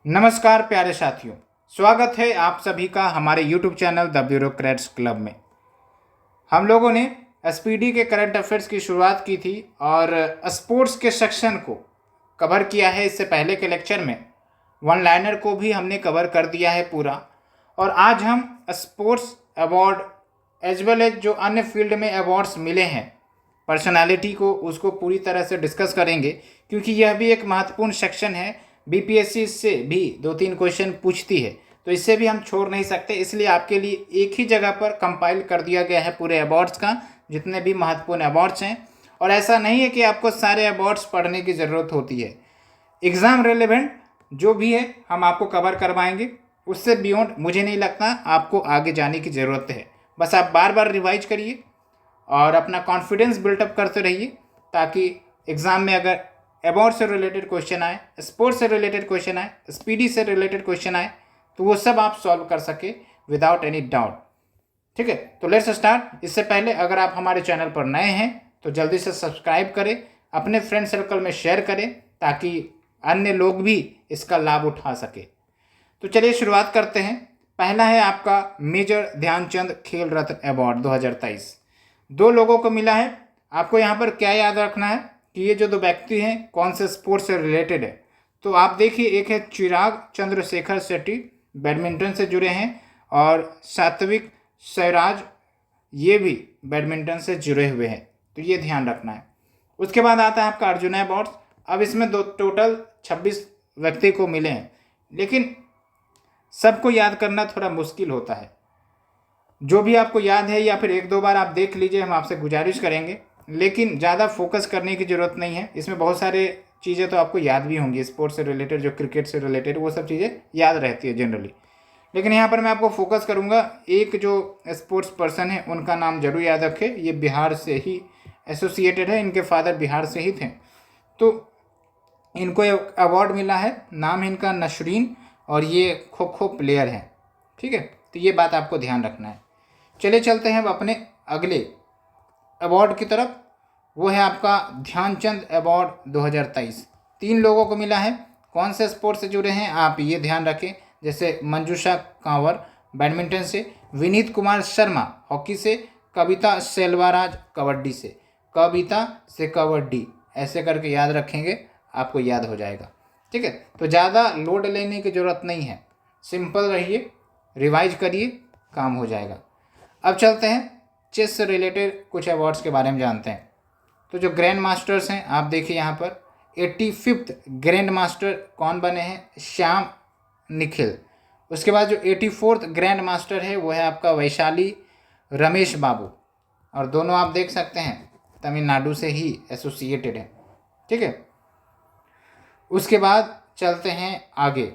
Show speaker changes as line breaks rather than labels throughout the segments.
नमस्कार प्यारे साथियों, स्वागत है आप सभी का हमारे YouTube channel the bureaucrats club में। हम लोगों ने एसपीडी के करंट अफेयर्स की शुरुआत की थी और स्पोर्ट्स के सेक्शन को कवर किया है। इससे पहले के लेक्चर में वन लाइनर को भी हमने कवर कर दिया है पूरा। और आज हम sports award as well as जो अन्य फील्ड में अवार्ड्स मिले हैं पर्सनालिटी को, उसको पूरी तरह से डिस्कस करेंगे, क्योंकि यह भी एक महत्वपूर्ण सेक्शन है। बीपीएससी इससे भी 2-3 क्वेश्चन पूछती है, तो इससे भी हम छोड़ नहीं सकते। इसलिए आपके लिए एक ही जगह पर कंपाइल कर दिया गया है पूरे अवार्ड्स का, जितने भी महत्वपूर्ण अवार्ड्स हैं। और ऐसा नहीं है कि आपको सारे अवार्ड्स पढ़ने की ज़रूरत होती है। एग्ज़ाम रिलेवेंट जो भी है हम आपको कवर करवाएंगे, उससे बियॉन्ड मुझे नहीं लगता आपको आगे जाने की ज़रूरत है। बस आप बार बार रिवाइज करिए और अपना कॉन्फिडेंस बिल्टअप करते रहिए, ताकि एग्ज़ाम में अगर अवार्ड से रिलेटेड क्वेश्चन आए, स्पोर्ट्स से रिलेटेड क्वेश्चन आए, स्पीडी से रिलेटेड क्वेश्चन आए, तो वो सब आप सॉल्व कर सके विदाउट एनी डाउट। ठीक है, तो लेट्स स्टार्ट। इससे पहले अगर आप हमारे चैनल पर नए हैं तो जल्दी से सब्सक्राइब करें, अपने फ्रेंड सर्कल में शेयर करें, ताकि अन्य लोग भी इसका लाभ उठा सके। तो चलिए शुरुआत करते हैं। पहला है आपका मेजर ध्यानचंद खेल रत्न अवार्ड 2023। 2 लोगों को मिला है। आपको यहाँ पर क्या याद रखना है कि ये जो 2 व्यक्ति हैं कौन से स्पोर्ट्स से रिलेटेड है। तो आप देखिए, एक है चिराग चंद्रशेखर शेट्टी, बैडमिंटन से जुड़े हैं, और सात्विक साईराज, ये भी बैडमिंटन से जुड़े हुए हैं, तो ये ध्यान रखना है। उसके बाद आता है आपका अर्जुन अवार्ड्स। अब इसमें टोटल 26 व्यक्ति को मिले हैं, लेकिन सबको याद करना थोड़ा मुश्किल होता है। जो भी आपको याद है या फिर 1-2 बार आप देख लीजिए, हम आपसे गुजारिश करेंगे, लेकिन ज़्यादा फोकस करने की ज़रूरत नहीं है। इसमें बहुत सारे चीज़ें तो आपको याद भी होंगी, स्पोर्ट्स से रिलेटेड, जो क्रिकेट से रिलेटेड, वो सब चीज़ें याद रहती है जनरली। लेकिन यहाँ पर मैं आपको फोकस करूँगा, एक जो स्पोर्ट्स पर्सन है उनका नाम जरूर याद रखें। ये बिहार से ही एसोसिएटेड है, इनके फादर बिहार से ही थे, तो इनको अवार्ड मिला है। नाम है इनका नसरीन, और ये खो खो प्लेयर हैं। ठीक है, तो ये बात आपको ध्यान रखना है। चले चलते हैं अब अपने अगले अवार्ड की तरफ। वो है आपका ध्यानचंद अवार्ड 2023। 3 लोगों को मिला है। कौन से स्पोर्ट्स से जुड़े हैं आप ये ध्यान रखें, जैसे मंजूषा कांवर बैडमिंटन से, विनीत कुमार शर्मा हॉकी से, कविता सेल्वाराज कबड्डी से। कविता से कबड्डी ऐसे करके याद रखेंगे, आपको याद हो जाएगा। ठीक है, तो ज़्यादा लोड लेने की ज़रूरत नहीं है, सिंपल रहिए, रिवाइज करिए, काम हो जाएगा। अब चलते हैं चेस से रिलेटेड कुछ अवार्ड्स के बारे में जानते हैं। तो जो ग्रैंड मास्टर्स हैं, आप देखिए यहाँ पर 85th ग्रैंड मास्टर कौन बने हैं, श्याम निखिल। उसके बाद जो 84th ग्रैंड मास्टर है वो है आपका वैशाली रमेश बाबू, और दोनों आप देख सकते हैं तमिलनाडु से ही एसोसिएटेड है। ठीक है, उसके बाद चलते हैं आगे।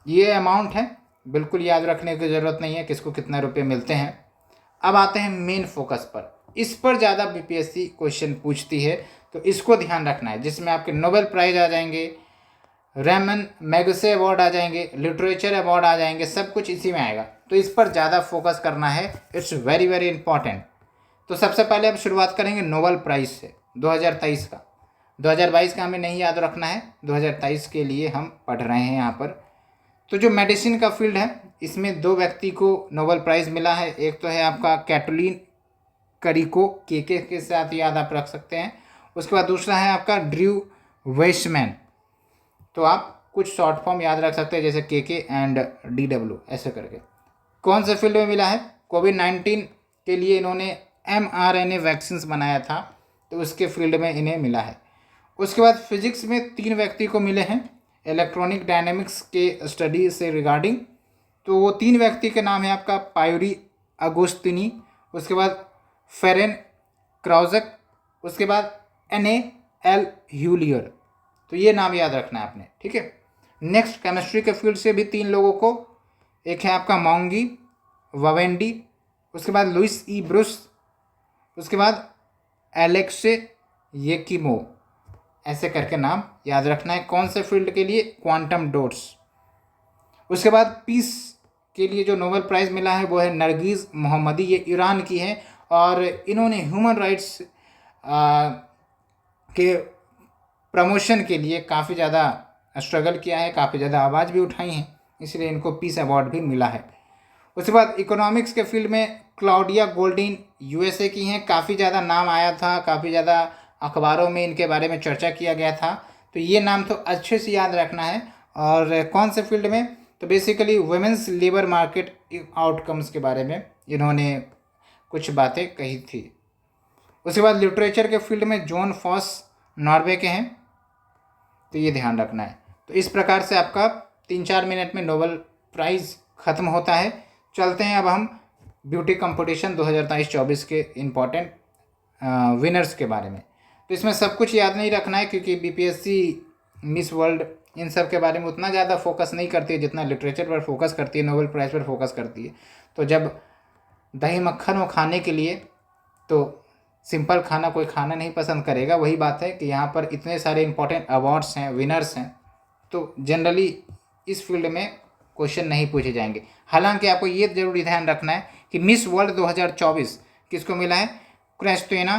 ये अमाउंट है, बिल्कुल याद रखने की ज़रूरत नहीं है किसको कितना रुपये मिलते हैं। अब आते हैं मेन फोकस पर। इस पर ज़्यादा बीपीएससी क्वेश्चन पूछती है, तो इसको ध्यान रखना है, जिसमें आपके नोबेल प्राइज़ आ जाएंगे, रैमन मैगसे अवार्ड आ जाएंगे, लिटरेचर अवार्ड आ जाएंगे, सब कुछ इसी में आएगा। तो इस पर ज़्यादा फोकस करना है, इट्स वेरी वेरी इंपॉर्टेंट। तो सबसे पहले अब शुरुआत करेंगे नोबेल प्राइज़ से 2023 का। 2022 का हमें नहीं याद रखना है, 2023 के लिए हम पढ़ रहे हैं यहाँ पर। तो जो मेडिसिन का फील्ड है, इसमें 2 व्यक्ति को नोबेल प्राइज़ मिला है। एक तो है आपका कैटलीन करिको, के साथ याद आप रख सकते हैं। उसके बाद दूसरा है आपका ड्रू वेस्टमैन। तो आप कुछ शॉर्ट फॉर्म याद रख सकते हैं, जैसे के एंड DW ऐसे करके। कौन से फील्ड में मिला है, कोविड-19 के लिए इन्होंने mRNA वैक्सीन्स बनाया था, तो उसके फील्ड में इन्हें मिला है। उसके बाद फिजिक्स में 3 व्यक्ति को मिले हैं, इलेक्ट्रॉनिक डायनेमिक्स के स्टडी से रिगार्डिंग। तो वो 3 व्यक्ति के नाम है आपका पायूरी अगोस्तिनी, उसके बाद फेरेन क्राउजक, उसके बाद NaL ह्यूलियर। तो ये नाम याद रखना है आपने। ठीक है, नेक्स्ट केमिस्ट्री के फील्ड से भी 3 लोगों को, एक है आपका मोंगी ववेंडी, उसके बाद लुइस ई ब्रुस, उसके बाद एलेक्से येकिमो, ऐसे करके नाम याद रखना है। कौन से फील्ड के लिए, क्वांटम डॉट्स। उसके बाद पीस के लिए जो नोबेल प्राइज़ मिला है वो है नरगिस मोहम्मदी, ये ईरान की हैं, और इन्होंने ह्यूमन राइट्स के प्रमोशन के लिए काफ़ी ज़्यादा स्ट्रगल किया है, काफ़ी ज़्यादा आवाज़ भी उठाई हैं, इसलिए इनको पीस अवार्ड भी मिला है। उसके बाद इकोनॉमिक्स के फील्ड में क्लाउडिया गोल्डिन यूएसए की हैं, काफ़ी ज़्यादा नाम आया था, काफ़ी ज़्यादा अखबारों में इनके बारे में चर्चा किया गया था, तो ये नाम तो अच्छे से याद रखना है। और कौन से फील्ड में, तो basically women's labour market outcomes के बारे में इन्होंने कुछ बातें कही थी। उसके बाद लिटरेचर के फील्ड में जॉन फॉस नॉर्वे के हैं, तो ये ध्यान रखना है। तो इस प्रकार से आपका 3-4 मिनट में नोबेल प्राइज़ ख़त्म होता है। चलते हैं अब हम ब्यूटी कंपटीशन 2023-24 के इम्पोर्टेंट विनर्स के बारे में। तो इसमें सब कुछ याद नहीं रखना है, क्योंकि बीपीएससी, मिस वर्ल्ड, इन सब के बारे में उतना ज़्यादा फोकस नहीं करती है जितना लिटरेचर पर फोकस करती है, नोबेल प्राइज़ पर फोकस करती है। तो जब दही मक्खन हो खाने के लिए, तो सिंपल खाना कोई खाना नहीं पसंद करेगा। वही बात है कि यहाँ पर इतने सारे इंपॉर्टेंट अवार्ड्स हैं, विनर्स हैं, तो जनरली इस फील्ड में क्वेश्चन नहीं पूछे जाएंगे। हालांकि आपको ये जरूरी ध्यान रखना है कि मिस वर्ल्ड 2024 किसको मिला है? क्रिस्टीना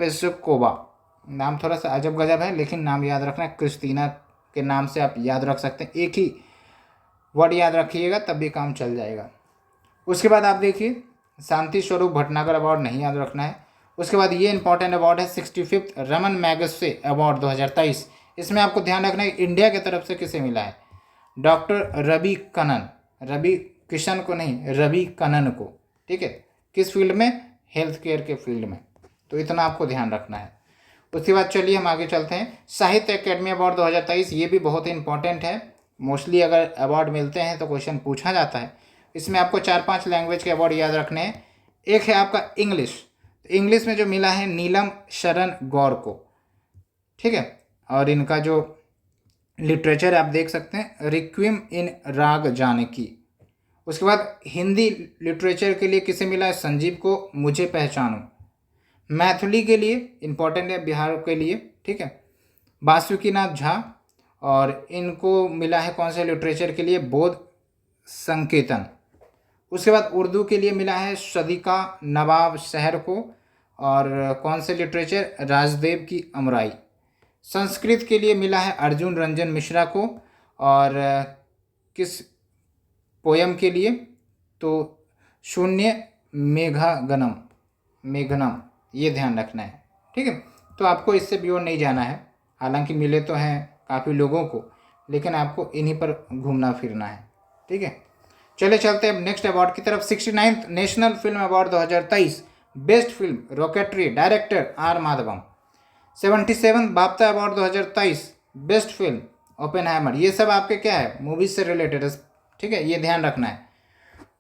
पेस्कोवा। नाम थोड़ा सा अजब गजब है, लेकिन नाम याद रखना है। क्रिस्टीना के नाम से आप याद रख सकते हैं, एक ही वर्ड याद रखिएगा तब भी काम चल जाएगा। उसके बाद आप देखिए शांति स्वरूप भटनागर अवार्ड नहीं याद रखना है। उसके बाद ये इंपॉर्टेंट अवार्ड है 65th रमन मैगसेसे अवार्ड 2023। इसमें आपको ध्यान रखना है इंडिया की तरफ से किसे मिला है? डॉक्टर रवि कनन, रवि किशन को नहीं, रवि कनन को। ठीक है, किस फील्ड में? हेल्थ केयर के फील्ड में। तो इतना आपको ध्यान रखना है। उसके बाद चलिए हम आगे चलते हैं। साहित्य अकेडमी अवार्ड 2023, ये भी बहुत ही इंपॉर्टेंट है। मोस्टली अगर अवार्ड मिलते हैं तो क्वेश्चन पूछा जाता है। इसमें आपको 4-5 लैंग्वेज के अवार्ड याद रखने हैं। एक है आपका इंग्लिश, इंग्लिश में जो मिला है नीलम शरण गौर को। ठीक है, और इनका जो लिटरेचर आप देख सकते हैं, रिक्विम इन राग जानकी। उसके बाद हिंदी लिटरेचर के लिए किसे मिला है? संजीव को, मुझे पहचानो। मैथिली के लिए इंपॉर्टेंट है, बिहार के लिए। ठीक है, वासुकीनाथ झा, और इनको मिला है कौन से लिटरेचर के लिए? बोध संकेतन। उसके बाद उर्दू के लिए मिला है सदिका नवाब शहर को, और कौन से लिटरेचर? राजदेव की अमराई। संस्कृत के लिए मिला है अर्जुन रंजन मिश्रा को, और किस पोयम के लिए? तो शून्य मेघनम, ये ध्यान रखना है। ठीक है, तो आपको इससे भी और नहीं जाना है। हालांकि मिले तो हैं काफ़ी लोगों को, लेकिन आपको इन्हीं पर घूमना फिरना है। ठीक है, चले चलते हैं अब नेक्स्ट अवार्ड की तरफ। 69th national film award 2023, best film Rocketry, director R Madhavan. 77th BAFTA award 2023, best film Oppenheimer. ये सब आपके क्या है? मूवीज से रिलेटेड है। ठीक है, ये ध्यान रखना है।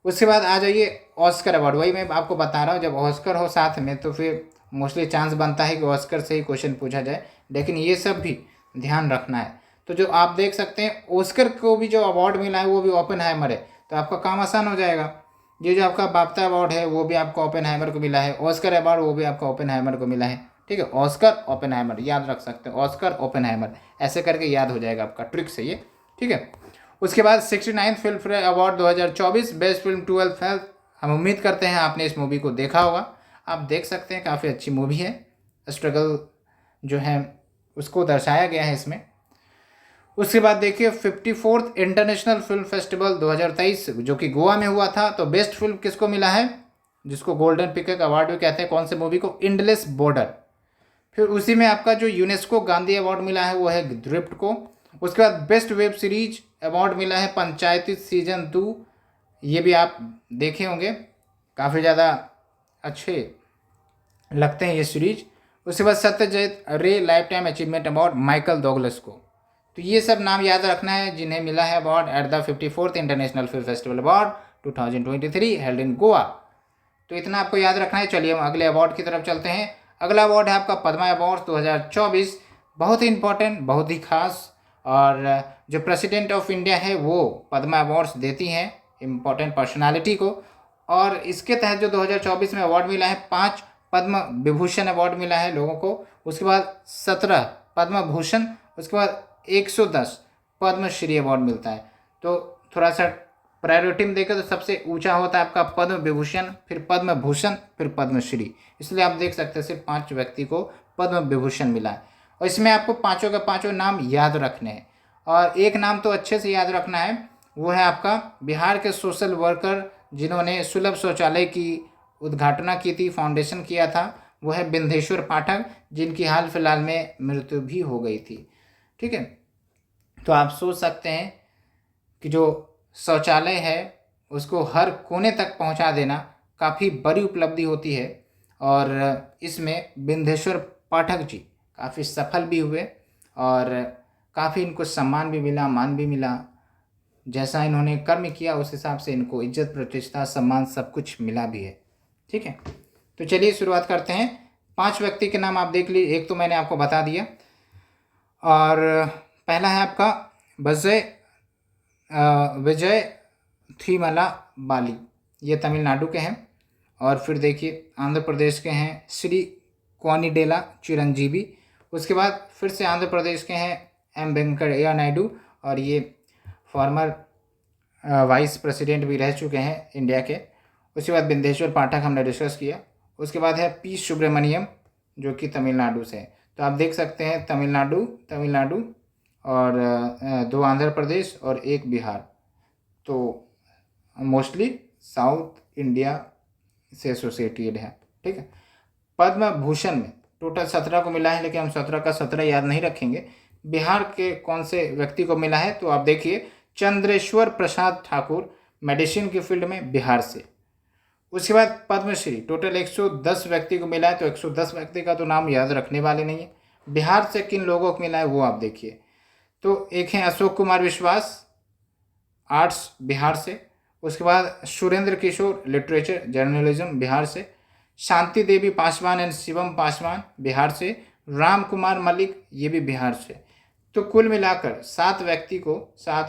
उसके बाद आ जाइए ऑस्कर अवार्ड। वही मैं आपको बता रहा हूँ, जब ऑस्कर हो साथ में तो फिर मोस्टली चांस बनता है कि ऑस्कर से ही क्वेश्चन पूछा जाए, लेकिन ये सब भी ध्यान रखना है। तो जो आप देख सकते हैं, ऑस्कर को भी जो अवार्ड मिला है वो भी ओपेनहाइमर है, तो आपका काम आसान हो जाएगा। ये जो आपका बाफ्ता अवार्ड है वो भी आपको ओपेनहाइमर को मिला है, ऑस्कर अवार्ड वो भी आपका ओपेनहाइमर को मिला है। ठीक है, ऑस्कर ओपेनहाइमर याद रख सकते हैं, ऑस्कर ओपेनहाइमर ऐसे करके याद हो जाएगा आपका, ट्रिक से ये। ठीक है, उसके बाद 69th film fair award 2024, best film 12th fail. हम उम्मीद करते हैं आपने इस मूवी को देखा होगा। आप देख सकते हैं काफ़ी अच्छी मूवी है, स्ट्रगल जो है उसको दर्शाया गया है इसमें। उसके बाद देखिए 54th इंटरनेशनल फिल्म फेस्टिवल 2023 जो कि गोवा में हुआ था, तो बेस्ट फिल्म किसको मिला है? जिसको गोल्डन पिकक अवार्ड भी कहते हैं, कौन से मूवी को? Endless border. फिर उसी में आपका जो यूनेस्को गांधी अवार्ड मिला है वो है ड्रिफ्ट को। उसके बाद बेस्ट वेब सीरीज अवार्ड मिला है पंचायती सीजन 2, ये भी आप देखे होंगे, काफ़ी ज़्यादा अच्छे लगते हैं ये सीरीज। उसके बाद सत्यजीत रे life time achievement award Michael Douglas को। तो ये सब नाम याद रखना है जिन्हें मिला है award at the 54th international film festival award 2023 held in Goa. तो इतना आपको याद रखना है। चलिए हम अगले अवार्ड की तरफ चलते हैं। अगला अवार्ड है आपका पद्मा अवार्ड 2024, बहुत ही इंपॉर्टेंट, बहुत ही खास, और जो प्रेसिडेंट ऑफ इंडिया है वो पद्मा अवार्ड्स देती हैं इम्पोर्टेंट पर्सनालिटी को। और इसके तहत जो 2024 में अवार्ड मिला है, 5 पद्म विभूषण अवार्ड मिला है लोगों को। उसके बाद 17 पद्म भूषण, उसके बाद 110 पद्मश्री अवार्ड मिलता है। तो थोड़ा सा प्रायोरिटी में देखें तो सबसे ऊंचा होता है आपका पद्म विभूषण, फिर पद्म भूषण, फिर पद्मश्री। इसलिए आप देख सकते हैं सिर्फ 5 व्यक्ति को पद्म विभूषण मिला है, और इसमें आपको पाँचों के पाँचों नाम याद रखने हैं। और एक नाम तो अच्छे से याद रखना है, वो है आपका बिहार के सोशल वर्कर जिन्होंने सुलभ शौचालय की उद्घाटना की थी, फाउंडेशन किया था, वो है बिंदेश्वर पाठक, जिनकी हाल फिलहाल में मृत्यु भी हो गई थी। ठीक है, तो आप सोच सकते हैं कि जो शौचालय है उसको हर कोने तक पहुंचा देना काफ़ी बड़ी उपलब्धि होती है, और इसमें बिंदेश्वर पाठक जी काफ़ी सफल भी हुए और काफ़ी इनको सम्मान भी मिला, मान भी मिला। जैसा इन्होंने कर्म किया उस हिसाब से इनको इज्जत, प्रतिष्ठा, सम्मान सब कुछ मिला भी है। ठीक है, तो चलिए शुरुआत करते हैं। 5 व्यक्ति के नाम आप देख लीजिए, एक तो मैंने आपको बता दिया, और पहला है आपका विजय थीमला बाली, ये तमिलनाडु के हैं। और फिर देखिए आंध्र प्रदेश के हैं श्री कोनिडेला चिरंजीवी। उसके बाद फिर से आंध्र प्रदेश के हैं एम वेंकैया नायडू, और ये फॉर्मर वाइस प्रेसिडेंट भी रह चुके हैं इंडिया के। उसके बाद बिंदेश्वर पाठक हमने डिस्कस किया। उसके बाद है पी सुब्रमण्यम जो कि तमिलनाडु से है। तो आप देख सकते हैं तमिलनाडु और 2 आंध्र प्रदेश और 1 बिहार, तो मोस्टली साउथ इंडिया से एसोसिएटेड है। ठीक है, पद्म भूषण में टोटल 17 को मिला है, लेकिन हम 17 का 17 याद नहीं रखेंगे। बिहार के कौन से व्यक्ति को मिला है, तो आप देखिए चंद्रेश्वर प्रसाद ठाकुर, मेडिसिन की फील्ड में, बिहार से। उसके बाद पद्मश्री टोटल 110 व्यक्ति को मिला है, तो 110 व्यक्ति का तो नाम याद रखने वाले नहीं है। बिहार से किन लोगों को मिला है वो आप देखिए, तो एक है अशोक कुमार विश्वास, आर्ट्स, बिहार से। उसके बाद सुरेंद्र किशोर, लिटरेचर जर्नलिज्म, बिहार से। शांति देवी पासवान एंड शिवम पासवान, बिहार से। राम कुमार मलिक, ये भी बिहार से। तो कुल मिलाकर 7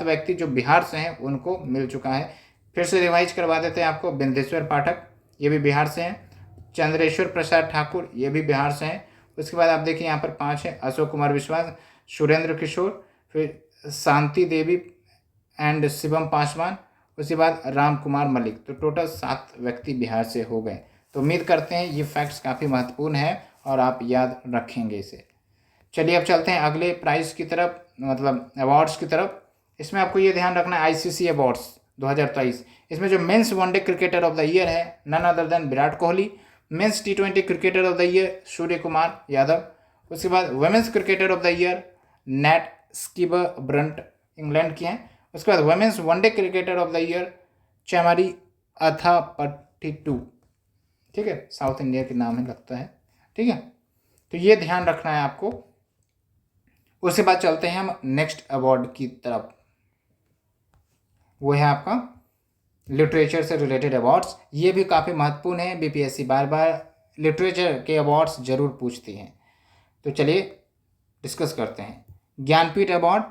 व्यक्ति जो बिहार से हैं उनको मिल चुका है। फिर से रिवाइज करवा देते हैं आपको। बिंदेश्वर पाठक, ये भी बिहार से हैं। चंद्रेश्वर प्रसाद ठाकुर, ये भी बिहार से हैं। उसके बाद आप देखिए यहाँ पर 5 हैं, अशोक कुमार विश्वास, सुरेंद्र किशोर, फिर शांति देवी एंड शिवम पासवान, उसके बाद राम कुमार मलिक। तो टोटल 7 व्यक्ति बिहार से हो गए। तो उम्मीद करते हैं ये फैक्ट्स काफ़ी महत्वपूर्ण है और आप याद रखेंगे इसे। चलिए अब चलते हैं अगले प्राइज़ की तरफ, मतलब अवार्ड्स की तरफ। इसमें आपको ये ध्यान रखना है आईसीसी अवार्ड्स 2023। इसमें जो men's one day cricketer of the year है none other than Virat Kohli. Men's टी20 cricketer of the year Surya Kumar Yadav. उसके बाद women's cricketer of the year Nat Sciver Brunt, England की हैं। उसके बाद women's one day cricketer of the year Chamari Athapaththu, ठीक है, साउथ इंडिया के नाम है लगता है। ठीक है, तो ये ध्यान रखना है आपको। उसके बाद चलते हैं हम नेक्स्ट अवार्ड की तरफ, वो है आपका लिटरेचर से रिलेटेड अवार्ड्स। ये भी काफ़ी महत्वपूर्ण है, बीपीएससी बार बार लिटरेचर के अवार्ड्स जरूर पूछती हैं। तो चलिए डिस्कस करते हैं। ज्ञानपीठ अवार्ड,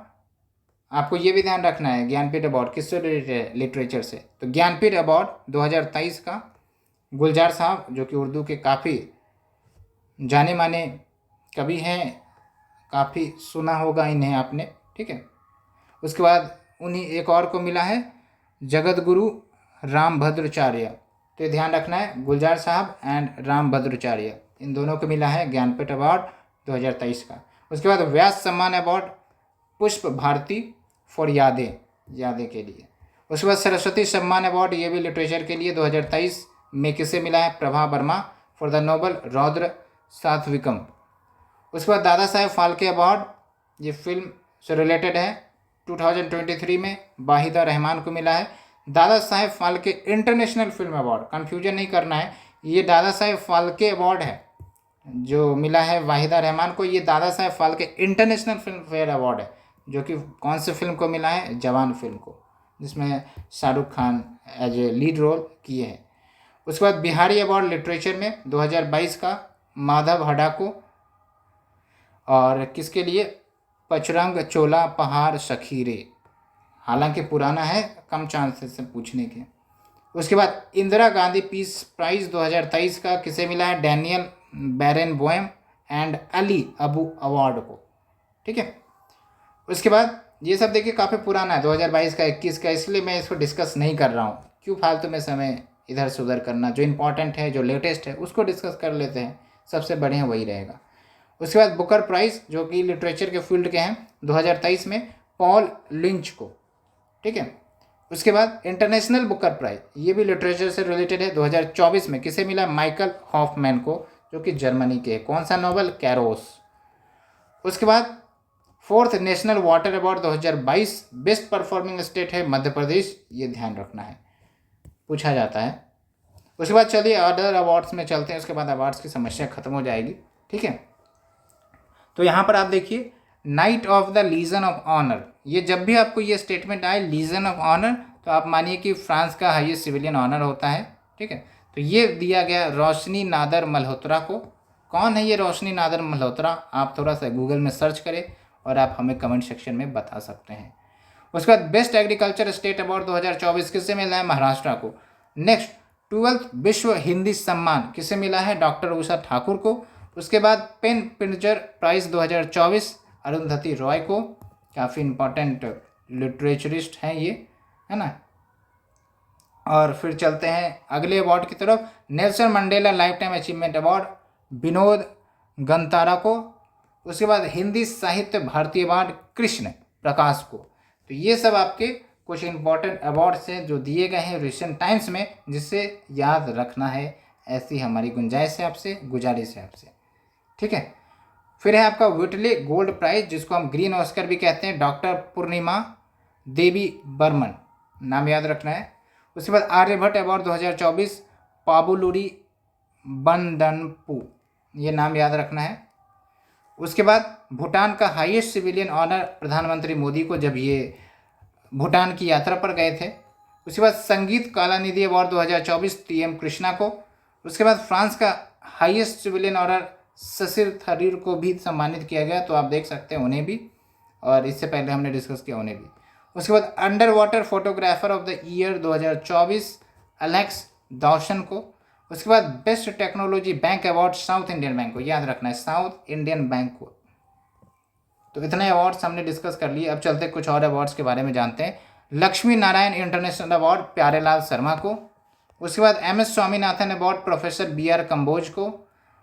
आपको ये भी ध्यान रखना है ज्ञानपीठ अवार्ड किससे रिलेटेड है, लिटरेचर से। तो ज्ञानपीठ अवार्ड 2023 का गुलजार साहब, जो कि उर्दू के काफ़ी जाने माने कवि हैं, काफ़ी सुना होगा इन्हें आपने। ठीक है, उसके बाद उन्हीं एक और को मिला है जगत गुरु रामभद्राचार्य। तो ये ध्यान रखना है, गुलजार साहब एंड रामभद्राचार्य, इन दोनों को मिला है ज्ञानपीठ अवार्ड 2023 का। उसके बाद व्यास सम्मान अवार्ड पुष्प भारती फॉर यादें के लिए। उसके बाद सरस्वती सम्मान अवार्ड, ये भी लिटरेचर के लिए 2023 में किसे मिला है, Prabha Varma for the novel Raudra Satvikam. उसके बाद दादा साहेब फाल्के अवार्ड, ये फिल्म से रिलेटेड है, 2023 में वाहिदा रहमान को मिला है। Dada Saheb Phalke international film award, confusion नहीं करना है, ये दादा साहेब फाल्के अवार्ड है जो मिला है वाहिदा रहमान को, ये Dada Saheb Phalke international film fair award है, जो कि कौन से फिल्म को मिला है, जवान फिल्म को, जिसमें Shahrukh Khan as a lead role किए हैं। उसके बाद बिहारी अवार्ड लिटरेचर में 2022 का माधव हडा को, और किसके लिए, पचरंग चोला पहाड़ सखीरे, हालांकि पुराना है, कम चांसेस से पूछने के। उसके बाद इंदिरा गांधी पीस प्राइज़ 2023 का किसे मिला है, Daniel Barenboim and Ali Abu Awwad को। ठीक है, उसके बाद ये सब देखिए काफ़ी पुराना है, 2022 का, 21 का, इसलिए मैं इसको डिस्कस नहीं कर रहा हूँ। क्यों फालतू में समय इधर से उधर करना, जो इंपॉर्टेंट है, जो लेटेस्ट है, उसको डिस्कस कर लेते हैं, सबसे बढ़िया वही रहेगा। उसके बाद बुकर प्राइज़, जो कि लिटरेचर के फील्ड के हैं, 2023 में पॉल लिंच को, ठीक है। उसके बाद इंटरनेशनल बुकर प्राइज, ये भी लिटरेचर से रिलेटेड है, 2024 में किसे मिला? माइकल हॉफमैन को, जो कि जर्मनी के है। कौन सा नोबेल? कैरोस। उसके बाद fourth national water award 2022, best performing state है मध्य प्रदेश, ये ध्यान रखना है, पूछा जाता है। उसके बाद चलिए अदर अवार्ड्स में चलते हैं, उसके बाद अवार्ड्स की समस्या खत्म हो जाएगी, ठीक है। तो यहाँ पर आप देखिए Knight of the Legion of Honour, ये जब भी आपको ये स्टेटमेंट आए लीजन ऑफ ऑनर, तो आप मानिए कि फ्रांस का हाईएस्ट सिविलियन ऑनर होता है, ठीक है। तो ये दिया गया रोशनी नादर मल्होत्रा को। कौन है ये रोशनी नादर मल्होत्रा? आप थोड़ा सा गूगल में सर्च करें और आप हमें कमेंट सेक्शन में बता सकते हैं। उसके बाद बेस्ट एग्रीकल्चर स्टेट अवार्ड 2024 किसे मिला है? महाराष्ट्र को। नेक्स्ट 12th विश्व हिंदी सम्मान किसे मिला है? डॉक्टर उषा ठाकुर को। उसके बाद पेन पिंजर प्राइज 2024 अरुंधति रॉय को, काफ़ी इंपॉर्टेंट लिटरेचरिस्ट हैं ये, है ना। और फिर चलते हैं अगले अवार्ड की तरफ। Nelson Mandela lifetime achievement award Vinod Gantara को। उसके बाद हिंदी साहित्य भारती अवार्ड कृष्ण प्रकाश को। तो ये सब आपके कुछ इंपॉर्टेंट अवार्ड्स हैं जो दिए गए हैं रिसेंट टाइम्स में, जिससे याद रखना है, ऐसी हमारी गुंजाइश है आपसे, गुजारिश है आपसे, ठीक है। फिर है आपका व्हिटले गोल्ड प्राइज, जिसको हम ग्रीन ऑस्कर भी कहते हैं, डॉक्टर पूर्णिमा देवी बर्मन, नाम याद रखना है। उसके बाद आर्यभट्ट अवार्ड 2024 पाबुलुरी बंदनपू, ये नाम याद रखना है। उसके बाद भूटान का हाईएस्ट सिविलियन ऑनर प्रधानमंत्री मोदी को, जब ये भूटान की यात्रा पर गए थे। उसके बाद संगीत कलानिधि अवार्ड 2024 टीएम कृष्णा को। उसके बाद फ्रांस का हाईएस्ट सिविलियन ऑनर ससिर थरीर को भी सम्मानित किया गया, तो आप देख सकते हैं उन्हें भी, और इससे पहले हमने डिस्कस किया उन्हें भी। उसके बाद underwater photographer of the year 2024 Alex Dawson को। उसके बाद best technology bank award South Indian Bank को, याद रखना है साउथ इंडियन बैंक को। तो इतने अवार्ड्स हमने डिस्कस कर लिए। अब चलते कुछ और अवार्ड्स के बारे में जानते हैं। लक्ष्मी नारायण इंटरनेशनल अवार्ड प्यारेलाल शर्मा को। उसके बाद MS Swaminathan Award professor BR Kamboj को।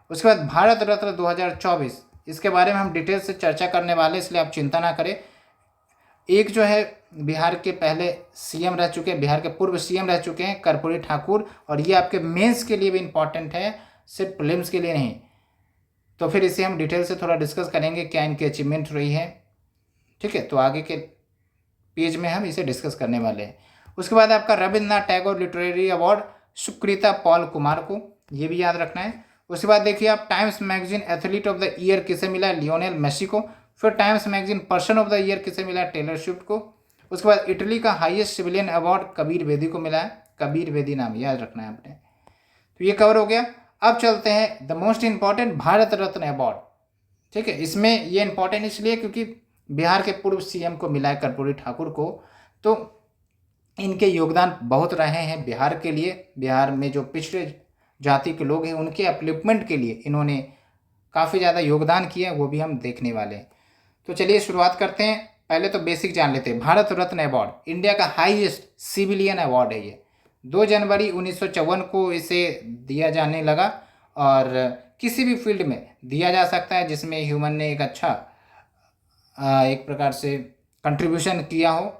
उसके बाद भारत रत्न 2024, इसके बारे में हम डिटेल से चर्चा करने वाले, इसलिए आप चिंता ना करें। एक जो है बिहार के पहले सीएम रह चुके हैं, बिहार के पूर्व सीएम रह चुके हैं कर्पूरी ठाकुर, और ये आपके मेंस के लिए भी इम्पॉर्टेंट है, सिर्फ प्रीलिम्स के लिए नहीं। तो फिर इसे हम डिटेल से थोड़ा डिस्कस करेंगे, क्या इनकी अचीवमेंट रही है, ठीक है। तो आगे के पेज में हम इसे डिस्कस करने वाले हैं। उसके बाद आपका Rabindranath Tagore literary award Sukrita Paul Kumar को, ये भी याद रखना है। उसके बाद देखिए आप times magazine athlete of the year किसे मिला है? लियोनेल मेसी को। फिर times magazine person of the year किसे मिला है? टेलर स्विफ्ट को। उसके बाद इटली का highest civilian award Kabir Bedi को मिला है, कबीर बेदी नाम याद रखना है आपने। तो ये कवर हो गया। अब चलते हैं the most important Bharat Ratna award, ठीक है। इसमें ये इंपॉर्टेंट इसलिए क्योंकि बिहार के पूर्व सीएम को मिला है कर्पूरी ठाकुर को, तो इनके योगदान बहुत रहे हैं बिहार के लिए। बिहार में जो पिछड़े जाति के लोग हैं उनके अपलिफ्टमेंट के लिए इन्होंने काफ़ी ज़्यादा योगदान किया, वो भी हम देखने वाले हैं। तो चलिए शुरुआत करते हैं। पहले तो बेसिक जान लेते हैं। भारत रत्न अवार्ड इंडिया का हाईएस्ट सिविलियन अवार्ड है। ये 2 जनवरी 1954 को इसे दिया जाने लगा, और किसी भी फील्ड में दिया जा सकता है जिसमें ह्यूमन ने एक अच्छा एक प्रकार से कंट्रीब्यूशन किया हो।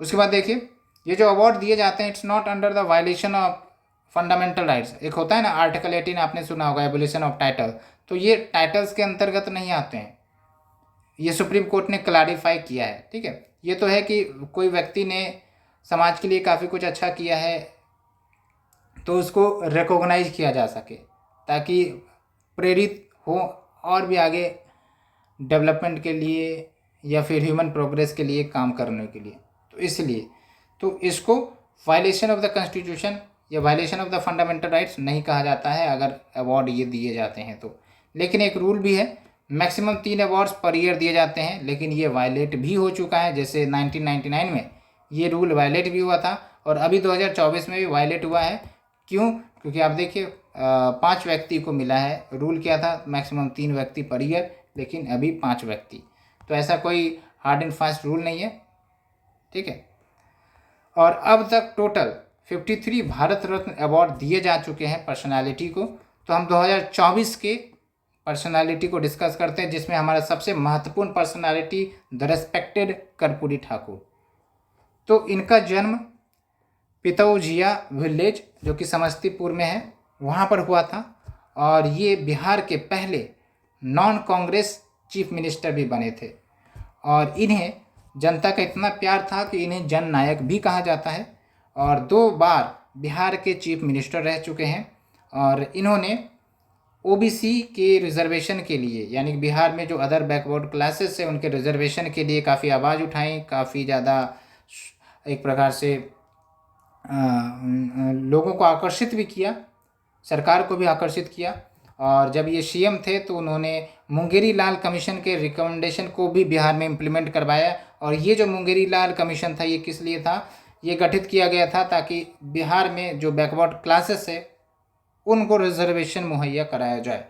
उसके बाद देखिए ये जो अवार्ड दिए जाते हैं, it's not under the violation of fundamental rights. एक होता है ना आर्टिकल 18, आपने सुना होगा, एबोलिशन ऑफ टाइटल, तो ये टाइटल्स के अंतर्गत नहीं आते हैं। ये सुप्रीम कोर्ट ने क्लैरिफाई किया है, ठीक है। ये तो है कि कोई व्यक्ति ने समाज के लिए काफ़ी कुछ अच्छा किया है तो उसको रिकॉग्नाइज किया जा सके, ताकि प्रेरित हो और भी आगे डेवलपमेंट के लिए या फिर ह्यूमन प्रोग्रेस के लिए काम करने के लिए। तो इसलिए तो इसको वायलेशन ऑफ द कॉन्स्टिट्यूशन या violation of the fundamental rights नहीं कहा जाता है अगर अवार्ड ये दिए जाते हैं तो। लेकिन एक रूल भी है, मैक्सिमम 3 अवार्ड्स पर ईयर दिए जाते हैं, लेकिन ये वायलेट भी हो चुका है। जैसे 1999 में ये रूल वायलेट भी हुआ था, और अभी 2024 में भी वायलेट हुआ है। क्यों? क्योंकि आप देखिए 5 व्यक्ति को मिला है। रूल क्या था? मैक्सिमम 3 व्यक्ति पर ईयर, लेकिन अभी 5 व्यक्ति। तो ऐसा कोई हार्ड एंड फास्ट रूल नहीं है, ठीक है। और अब तक टोटल 53 भारत रत्न अवार्ड दिए जा चुके हैं पर्सनालिटी को। तो हम 2024 के पर्सनालिटी को डिस्कस करते हैं, जिसमें हमारा सबसे महत्वपूर्ण personality the respected Karpoori Thakur. तो इनका जन्म पितौजिया विलेज जो कि समस्तीपुर में है वहाँ पर हुआ था, और ये बिहार के पहले नॉन कांग्रेस चीफ मिनिस्टर भी बने थे। और इन्हें जनता का इतना प्यार था कि इन्हें जन नायक भी कहा जाता है, और 2 बार बिहार के चीफ मिनिस्टर रह चुके हैं। और इन्होंने ओबीसी के रिजर्वेशन के लिए, यानी कि बिहार में जो अदर बैकवर्ड क्लासेस है उनके रिजर्वेशन के लिए काफ़ी आवाज़ उठाई, काफ़ी ज़्यादा एक प्रकार से लोगों को आकर्षित भी किया, सरकार को भी आकर्षित किया। और जब ये सीएम थे तो उन्होंने मुंगेरी लाल कमीशन के रिकमेंडेशन को भी बिहार में इम्प्लीमेंट करवाया। और ये जो मुंगेरी लाल कमीशन था ये किस लिए था, ये गठित किया गया था ताकि बिहार में जो बैकवर्ड क्लासेस है उनको रिजर्वेशन मुहैया कराया जाए।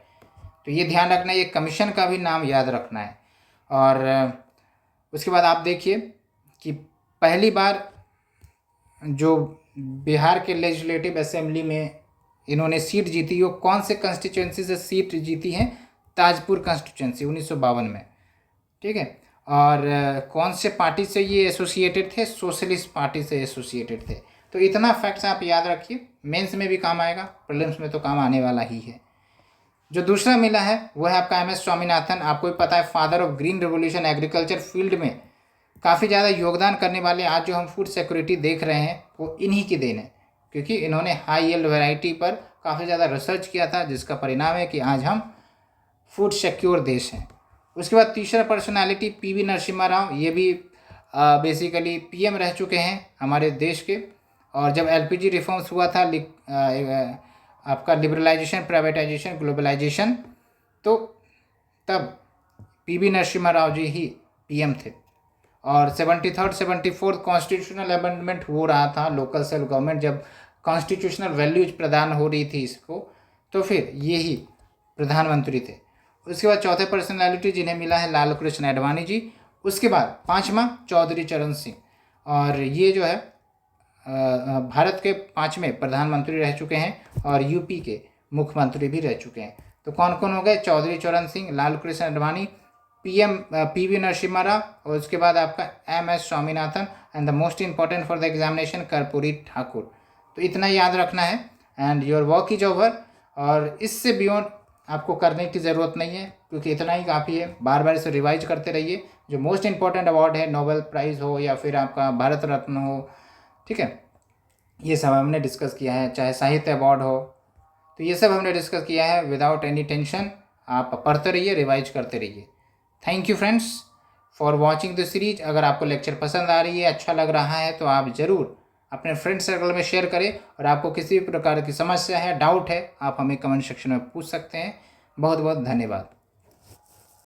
तो ये ध्यान रखना है, ये कमीशन का भी नाम याद रखना है। और उसके बाद आप देखिए कि पहली बार जो बिहार के लेजिस्लेटिव असेंबली में इन्होंने सीट जीती, वो कौन से कंस्टिट्यूंसी से सीट जीती है, ताजपुर कंस्टिट्यूंसी 1952 में, ठीक है। और कौन से पार्टी से ये एसोसिएटेड थे, सोशलिस्ट पार्टी से एसोसिएटेड थे। तो इतना फैक्ट्स आप याद रखिए, मेंस में भी काम आएगा, प्रीलिम्स में तो काम आने वाला ही है। जो दूसरा मिला है वो है आपका MS स्वामीनाथन। आपको भी पता है father of green revolution, agriculture field में काफ़ी ज़्यादा योगदान करने वाले आज जो हम फूड सिक्योरिटी देख रहे हैं वो इन्हीं की देन है, क्योंकि इन्होंने हाई यील्ड वैरायटी पर काफ़ी ज़्यादा रिसर्च किया था, जिसका परिणाम है कि आज हम फूड सिक्योर देश हैं। उसके बाद तीसरा पर्सनालिटी PV नरसिम्हा राव, ये भी बेसिकली PM रह चुके हैं हमारे देश के। और जब LPG रिफॉर्म्स हुआ था, आपका लिबरलाइजेशन, प्राइवेटाइजेशन, ग्लोबलाइजेशन, तो तब PV नरसिम्हा राव जी ही PM थे। और 73rd 74th कॉन्स्टिट्यूशनल अमेंडमेंट हो रहा था, लोकल सेल्फ गवर्नमेंट जब कॉन्स्टिट्यूशनल वैल्यूज प्रदान हो रही थी इसको, तो फिर ये ही प्रधानमंत्री थे। उसके बाद चौथे पर्सनालिटी जिन्हें मिला है लाल कृष्ण आडवाणी जी। उसके बाद 5वां चौधरी चरण सिंह, और ये जो है भारत के 5वें प्रधानमंत्री रह चुके हैं और यूपी के मुख्यमंत्री भी रह चुके हैं। तो कौन कौन हो गए, चौधरी चरण सिंह, लाल कृष्ण आडवाणी, PV नरसिम्हा राव, और उसके बाद आपका MS Swaminathan, and the most important for the examination Karpoori Thakur. तो इतना याद रखना है and your work is over. और इससे बियॉन्ड आपको करने की ज़रूरत नहीं है, क्योंकि इतना ही काफ़ी है। बार बार इसे रिवाइज करते रहिए। जो मोस्ट इंपॉर्टेंट अवार्ड है, नोबेल प्राइज़ हो या फिर आपका भारत रत्न हो, ठीक है, ये सब हमने डिस्कस किया है, चाहे साहित्य अवार्ड हो, तो ये सब हमने डिस्कस किया है विदाउट एनी टेंशन। आप पढ़ते रहिए, रिवाइज करते रहिए। Thank you friends for watching the series. अगर आपको लेक्चर पसंद आ रही है, अच्छा लग रहा है, तो आप ज़रूर अपने फ्रेंड सर्कल में शेयर करें। और आपको किसी भी प्रकार की समस्या है, डाउट है, आप हमें कमेंट सेक्शन में पूछ सकते हैं। बहुत बहुत धन्यवाद।